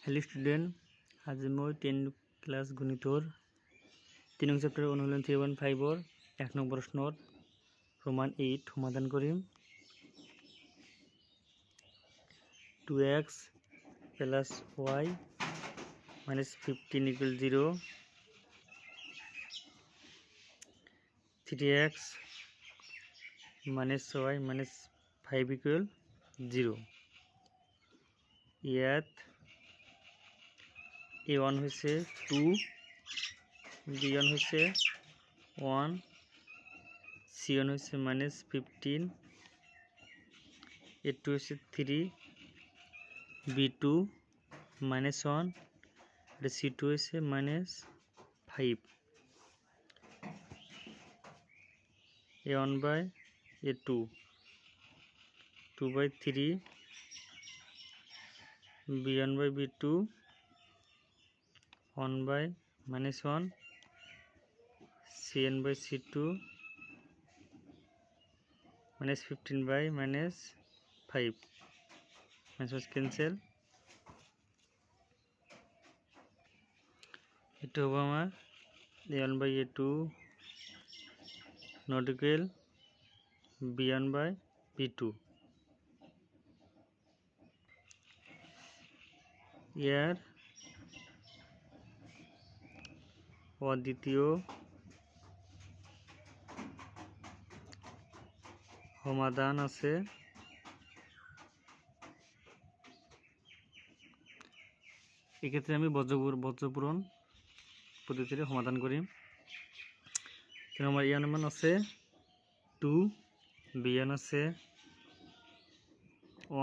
Hello student, আজি মই 10 class গণিতৰ 3 নং চেপ্টাৰ অনুশীলন 3.5 1 নং প্ৰশ্নৰ ৰোমান 8 সমাধান কৰিম। 2x plus y minus 15 equal 0, 3x minus y minus 5 equal 0. ইয়াত a1 হয়েছে 2, b1 হয়েছে 1, c1 হয়েছে minus 15, a2 হয়েছে 3, b2 minus 1, c2 হয়েছে minus 5, a1 by a2, 2 by 3, b1 by b2, 1 by minus 1, cn by c2, minus 15 by minus 5, minus cancel. এটা হবে আমার a1 by a2 not equal b1 by b2. ইয়ার অদ্বিতীয় সমাধান আছে। এক্ষেত্রে আমি বজ্রপূরণ পদ্ধতিতে সমাধান করি। আমার ইয়ান মান আছে 2, b1 আছে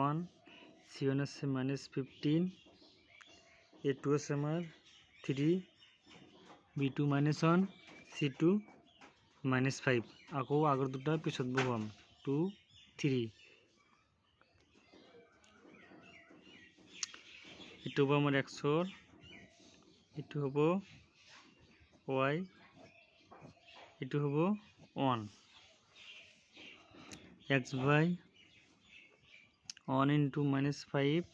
1, c1 আছে -15, a2 আছে আমার 3, b2 -1, c2 -5। আকৌ আগৰ দুটা পিছত বহুৱাম 2, 3। এইটো হ'ব আমাৰ x, এইটো হ'ব y, এইটো হ'ব 1। x by 1 into -5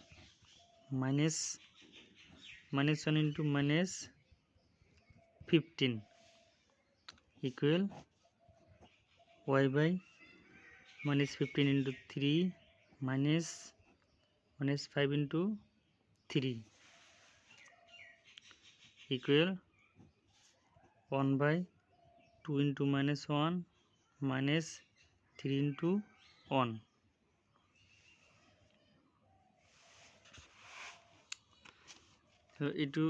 minus 1 into -15 equal y by -15 into 3 minus -5 into 3 equal 1 by 2 into -1 minus 3 into 1. So itu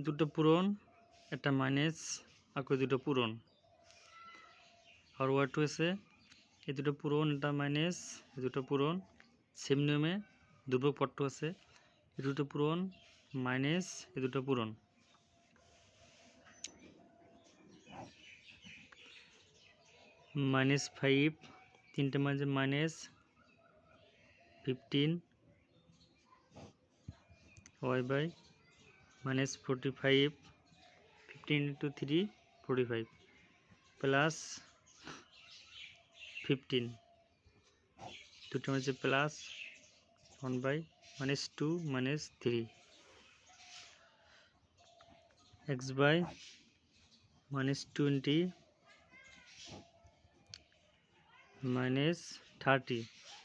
দুটো পূরণ, একটা মাইনাস, আকৌ দুটো পূরণ। আর y2 আছে এই দুটো পূরণ, এটা মাইনাস, এই দুটো পূরণ। সেম নিয়মে দুটো পট্ট আছে, এই দুটো পূরণ মাইনাস, এই দুটো পূরণ। -5 তিনটে মাঝে -15 y by -45, 15 into 3 45 plus 15, দুটো মাঝে প্লাস 1 by -2 -3, x by -20 -30,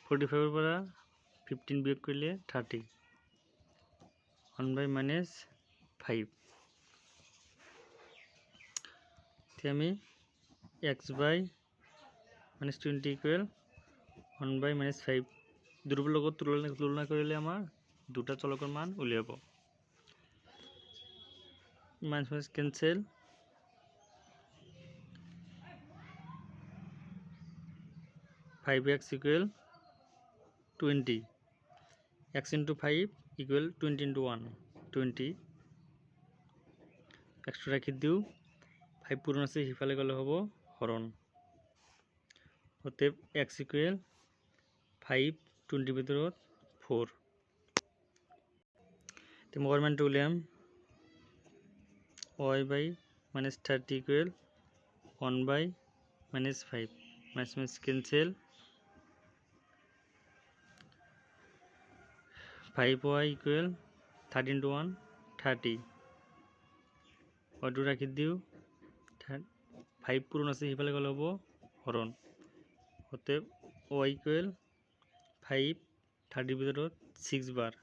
45 পৰা 15 বিয়োগ কৰিলে 30, 1 by -5। আমি x by -20 equal 1 by -5 দুটোর লগত তুলনা কৰিলে আমাৰ দুটা চলকৰ মান উলিয়াব। Minus cancel, five x equal 20, x into 5 equal 20 into 1 20, x राखी दिও 5 পূরণ আছে সিফালে গলে হব হরণ। অতএব x equal 5 20 ভিতৰত 4। তো মই মানটো উলিয়াম y by -30 equal 1 by -5, minus cancel, 5y equal 30 into 1 30 y2 ৰাখি দিওঁ 5 পূৰণ আছে সিফালে গ'লে হ'ব হৰণ অতএব y ইকুৱেল 5 30 ভিতৰত 6 বাৰ